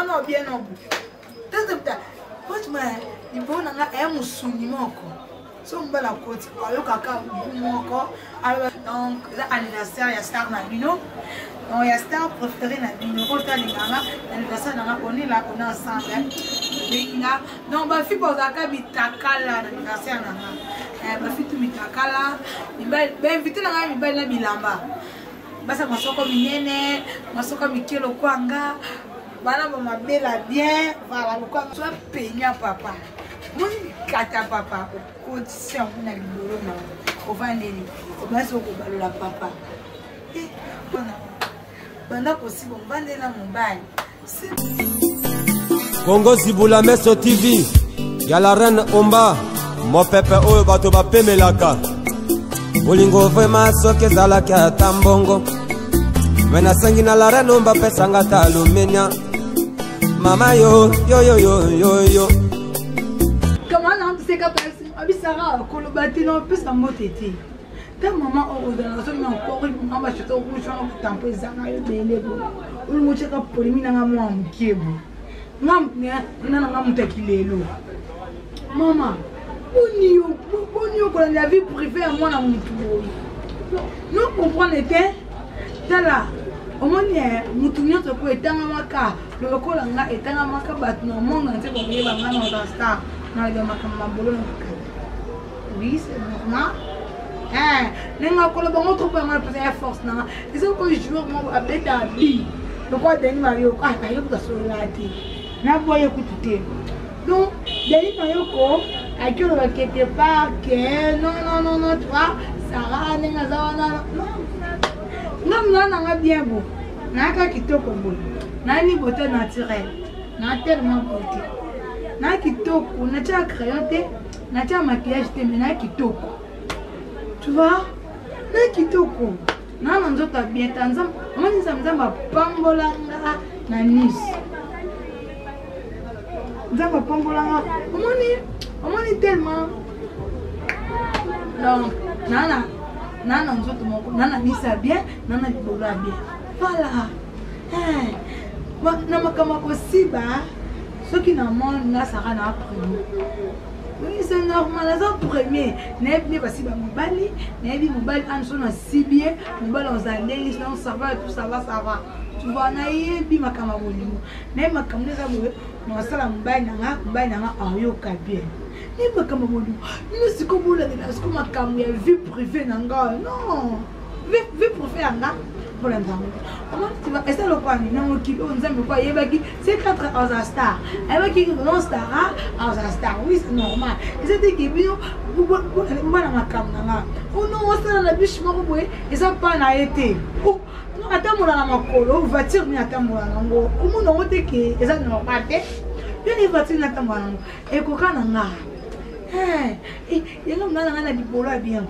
Non, bien non. Il faut un souvenir. So on va la côte, alors caca encore. Donc l'anniversaire il y a star na bino. Donc il y a star préféré na bino. Autant les gars, l'anniversaire na on est là on est ensemble. Donc ba fi bozaka bitakala l'anniversaire na. Ba fi tu bitakala. Ba invité na ba na bilamba. Basa masoko minene, masoko mikelo kwanga. Bana ba bela bien, voilà quoi soit peignant papa. Mon kata papa condition na libolo na o vandeli o baso ko balola papa banda possible on vandela mobile Congo Zibula Meso TV ya la reine Omba mo pepe oyo bato ba pemelaka bolingo vraiment soke zala ka tambongo wena sangi na la reine Omba pesanga talumenya mama yo yo yo yo yo yo. Comment on sait qu'après Abisara Kolobati non plus en mot été. Ta maman au dans son encore on va chuter au bouchon pour tamper zanga yo belé bo. Ou mo cheka polimi na moi mkiebo. Mam na na mutakilelo. Maman, on a la vie privée à moi na mutu. Nous comprenons était tala au moins mutu nyoto ko etanga maka le lokola nga etanga maka bat no monga nte ko yeba ngana na star. Oui, c'est normal. Nenga kolo bango trop pas mal passer force na. Ils ont que jour mo abeta bi. Donc quoi Denis Mario ah ayo ko solati. Na boye kutute. Donc Denis Mario ko akio la quelque part que non toi Sarah nenga zawana. Non nga bien beau. Na ka kitoko beau. Na ni beauté naturelle. Na tellement beauté. Na kitoko, na tia crayon te, na tia maquillage te, mais na kitoko. Tu vois? Na kitoko. Na nzota bien tanzam, moni samzamba pambolanga na Nice. Nzamba pambolanga, moni tellement. Donc, nana nzoto moko, nana Nice bien, nana libola bien. Voilà. Na makama ko siba. Ce qui n'a pas na Sarah na premier. Oui, c'est normal, c'est premier. N'est pas si mobali, n'est pas mobile en son cibier, mobile on zalé, sinon ça va tout ça va. Tu vois na yebi makama bolimo. N'est makama za boye, na sala mobile na ayo kabien. N'est makama bolimo. Nous c'est comme la de ce comme makama ya vie privée nanga. Non. Vie privée nanga. Pour l'entendre. Comment tu vas essayer le quoi non qui on aime quoi il va qui c'est 4 ans à star elle va qui non star à star oui c'est normal c'était qui bien pour la makamna oh non on sera la biche moko boy et ça pas na été oh non attends mon la makolo voiture ni attends mon ngo comment non te que et ça non pas te bien les voitures na attends mon et ko kana nga il y a na di bolo bien non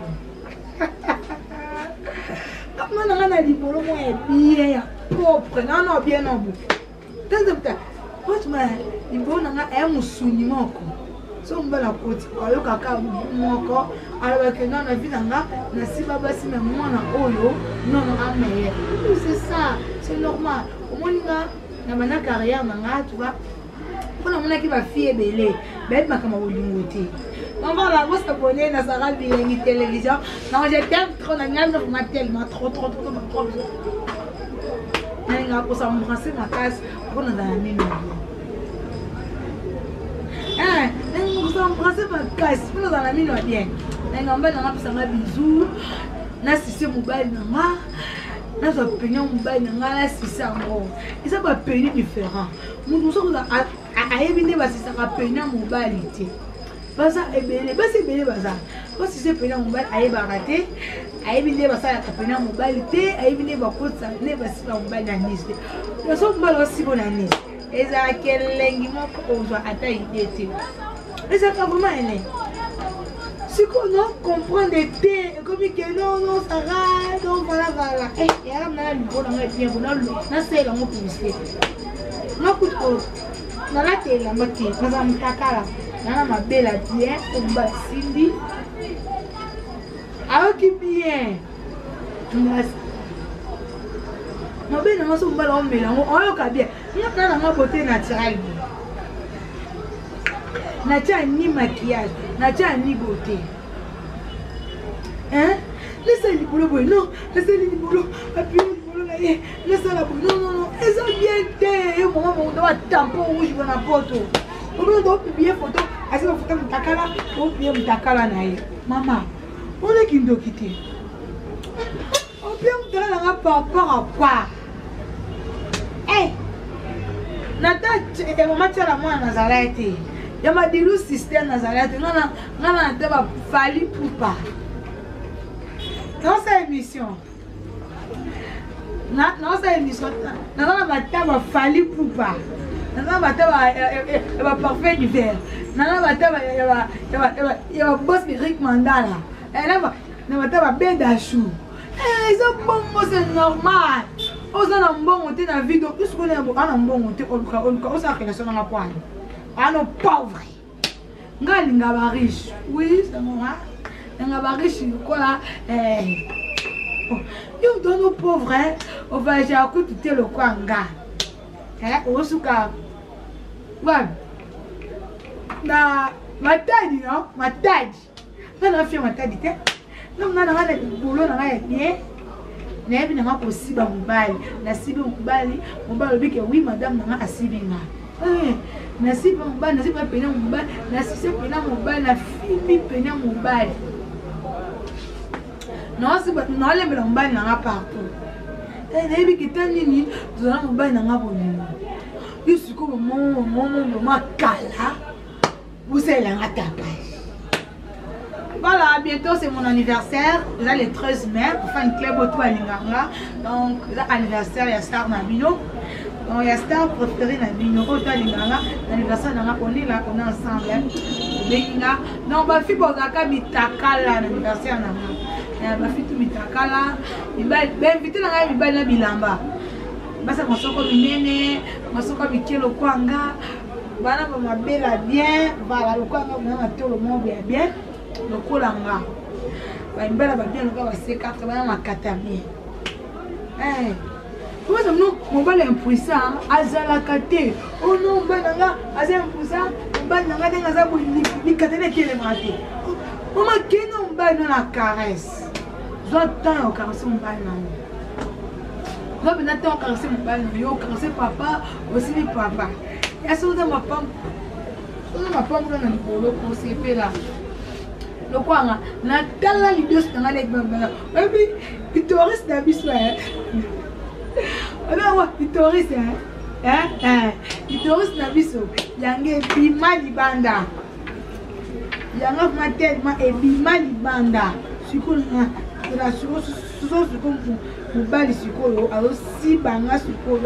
on a dit pour le moins bien propre non bien non peut-être franchement il faut un souvenir so on va la côte alors caca moko alors que non la vie nanga na si baba si même moi na oyo non mais c'est ça c'est normal au moins na mana carrière nanga tu vois pour la qui va fille belé ben ma kama olingote. On va la voir s'abonner dans Sarah Bilengi télévision. Non, j'ai trop tellement trop. On pour s'embrasser ma casse pour nous amener. On s'embrasser ma casse pour nous amener bien. On va dans la bisous. Na si c'est mobile nanga. Na so opinion mobile nanga si c'est encore. Et ça va payer différent. Nous sommes à éviter parce que ça va payer mobilité. Baza ebele basi ebele baza parce que c'est pena mobile ayeba raté ayebile basa ya pena mobile te ayebile bakotsa ne basi ba mobile na Nice yo so mbalo si bona Nice eza kelengi moko ozwa ata idée te eza pas vraiment elle si qu'on non comprendre te comme que non ça va donc voilà et alors na libo na bien bona na c'est la mo publicité na kuto na la télé la mati na mtakala na ma belle bien on va Cindy alors qui bien ma belle na so mbala on mélange on yo ka bien Il y a une beauté naturelle. Natia ni maquillage, Natia ni beauté. Hein? Laissez les boulots, non, laissez les boulots, appuyez les boulots, laissez la boule, non, elles ont bien été, au moment où on doit tampon rouge dans la photo. Au moment où on doit publier photo, est-ce que vous faites un takala, vous publiez un takala naïe. Maman, on est qui nous quitter. On peut me donner un rapport à quoi? Eh! Nata, et maman, tu as la main à Nazareth. Il y a dit le système Nazareth. Non, fallu pour pas. Dans cette émission, dans la fallu pour pas. Dans la parfait d'hiver. Dans la boss Eric Mandala. Dans la bain d'achou. Ils ont bon, c'est normal. Ils ont bon monté dans la vie. Donc, ils ont bon monté. Ils ont relation dans la poigne. Ah non, pauvre. Ngali ngaba riche. Oui, c'est moi. Ngaba riche quoi là? Yo donne aux pauvres, on va j'ai écouté le quoi nga. Au suka. Ouais. Na matadi non, matadi. Na fait matadi te. Non na boulot na bien. Na bien na possible mobile. Na sibi mobile bi que oui madame na asibinga. Nasi pas nasi pas peine mobile, nasi c'est peine mobile, na fille peine mobile. Non c'est pas non les mobile na partout. Et les qui t'annini, tu as mobile na bonne. Il se comme mon kala. Vous savez la tapage. Voilà, bientôt c'est mon anniversaire, déjà le 13 mai, pour faire une club auto à Linganga. Donc, l'anniversaire, il y a Star Nabino. Donc, il y a Star préféré Nabino, auto à Linganga. L'anniversaire, on est là, on est ensemble. Donc, ma fille, pour Zaka, Mitakala, l'anniversaire, ma fille, tout Mitakala. Il va inviter la Bilamba. Basa, on s'en comme une on s'en comme Kelo Kwanga. Voilà, on m'a bien. Voilà, le Kwanga, on a tout le monde bien. Le colanga, il bien le C4, ma catamie. Eh, mon bal impuissant, azalakate. Oh non, bananga, azal impuissant, bananga dans la catane qui est maté. On m'a qu'un on bat dans la caresse. J'entends au caresse mon bal. J'entends au caresse mon bal, au caresse papa, aussi papa. Et à ce moment ma femme dans le boulot pour s'épeler là. Le quoi na tala l'idée c'est dans les bambins et puis les touristes d'habitude alors ouais les touristes les touristes d'habitude yange bima libanda yanga matel ma e bima libanda siko la siko pour bali siko alors si banga siko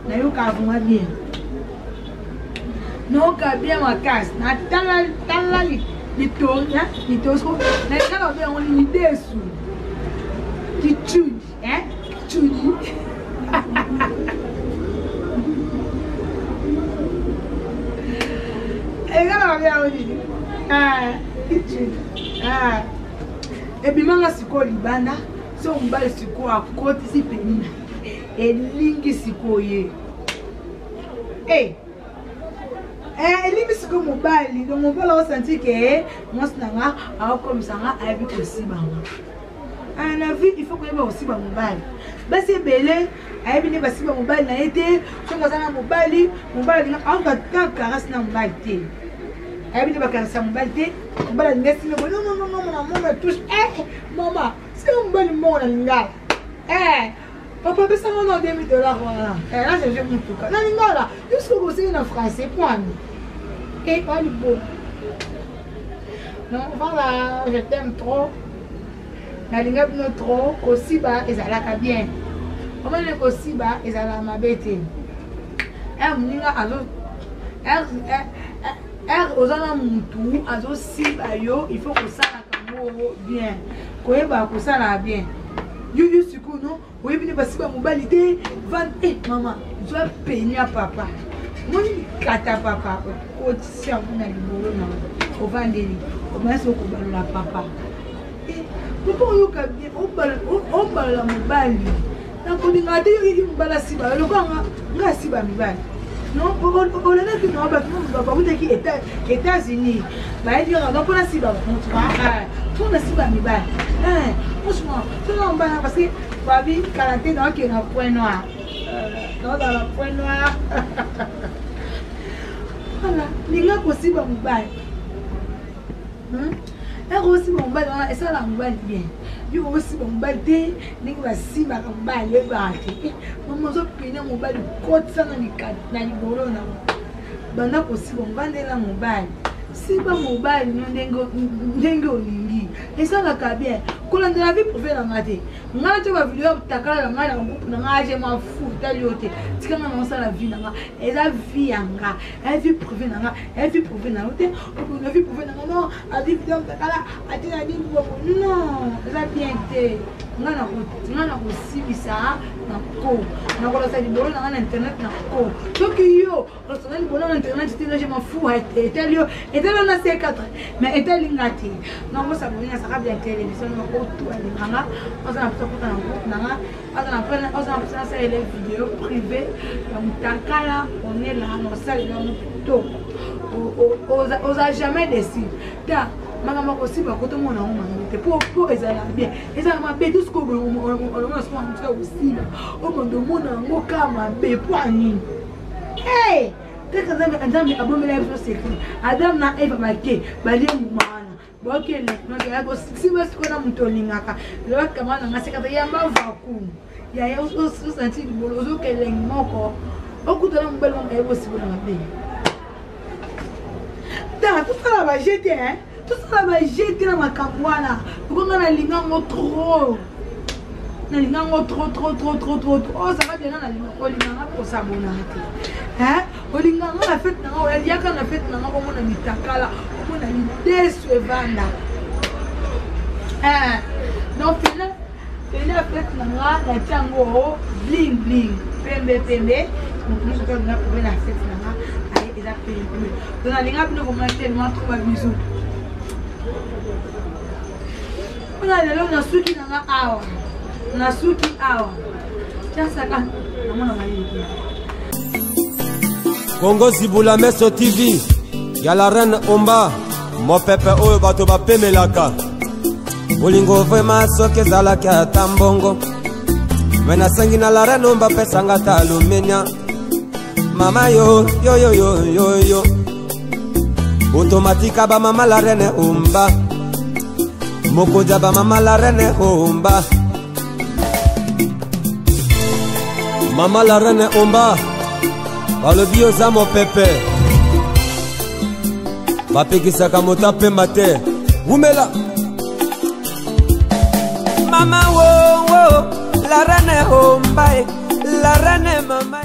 na yo ka vuma bien non ka bien ma casse na tala les tours, les tours, les gens ont une idée sous. Qui tue, hein? Tue. Les gens ont une idée. Qui tue. Et puis, moi, je suis au Liban, si on va se à côté, c'est pénible. Et l'ingi, c'est quoi? Eh! Il me comme mobile, donc mon père a senti que moi c'est comme ça a vu aussi la vie il faut que y aussi mobile. Ben c'est belé, a bien passé mobile na été, sur ça mobile on va tant caresse na mobile. A bien pas caresse mobile, mobile laisse non maman me touche. Eh maman, c'est un bon monde là. Eh papa mais ça on a $2000 voilà. Eh là je mon tout cas. Non là, jusqu'au bout c'est en français point. Et pas le beau. Non, voilà, je t'aime trop. La ligne trop, aussi bas, et ça l'a bien. Comment les aussi bas, et ça l'a ma bête. Elle m'a dit, elle aux gens mon tout, à aussi bas, il faut que ça la bien. Que ça la bien. You non? Oui, mais parce que ma mobilité, maman, je dois payer à papa. Moi, je papa. Si on a le boulot, on va aller au moins au la papa. Et pourquoi on va la mobile? na kolinga te yo mobala siba lokanga nga siba mibali non on a que non ba qui États-Unis ba dire non pour la siba pour la siba mibali franchement tout non ba parce que ba vie quarantaine donc il y a un point noir dans la point noir voilà linga possible mibali aussi mobali wana esala mobali bien yo aussi mobali te ndenge basimba mobali yebate mama ozopenya mobali kotisana na libolo na banda kosiba mbandela mobali siba mobali no ndenge olingi esalaka bien kolandela vie privé na nga te nga te bavideo takala na nga na groupe na nga je mafu tali yo te tikanga na osala vie na nga eza vie ya nga vie privé na nga vie privé na yo te na vie privé na nga non a vie vidéo takala atina di bongo non eza bien te nga na kosibisa na ko na kolosa libolo na nga na internet na ko soki yo kolosa libolo na internet te je mafu etali yo etali na C4 mais etali nga te na kosaboni na saka bien télévision na ko tout à l'inganga on a peut-être un groupe nanga on a ça les vidéos privées donc takala on est là on sale là tout on jamais décidé ta mama aussi ba koto mona o mangite pour ezala bien ezala mabe tout ce que on se fait aussi o mondo mona ngo kama be poani hey teka zambe andambe abomela episode secret adam na eva make bali mumana ok non ya go si basi kona mutolingaka lo kama na ngaseka ya mavaku ya usanti libolo zo keleng moko okutola mbelo ebo sibona mabe ta tout ça va jeter hein tout ça va jeter na makambwana ukonga na lingango trop na lingango trop oh ça va bien na lingango pour s'abonner hein olinganga na fête na o yaka na fête na ngo mona mitakala mona mideswe vanda donc la fête na nga na tango bling bling pembe nous sommes là pour la fête na nga allez eza pembe donc na linga bino comment tellement trop ba bisou on a le na suki na nga awa na suki awa tiasaka na mona mali Congo Zibula Meso TV, y'a la reine Omba, mon pepe oyo bato ba pemelaka. Bolingo vraiment soke zalaki ata mbongo. Mena sengi na la reine Omba pesanga ta alumenia. Mama yo. Automatika ba mama la reine Omba. Mokoja ba mama la reine Omba. Mama la reine Omba. balobi oza mopepe bapekisaka moto apemba te wumela mama wo la reine Omba la reine mama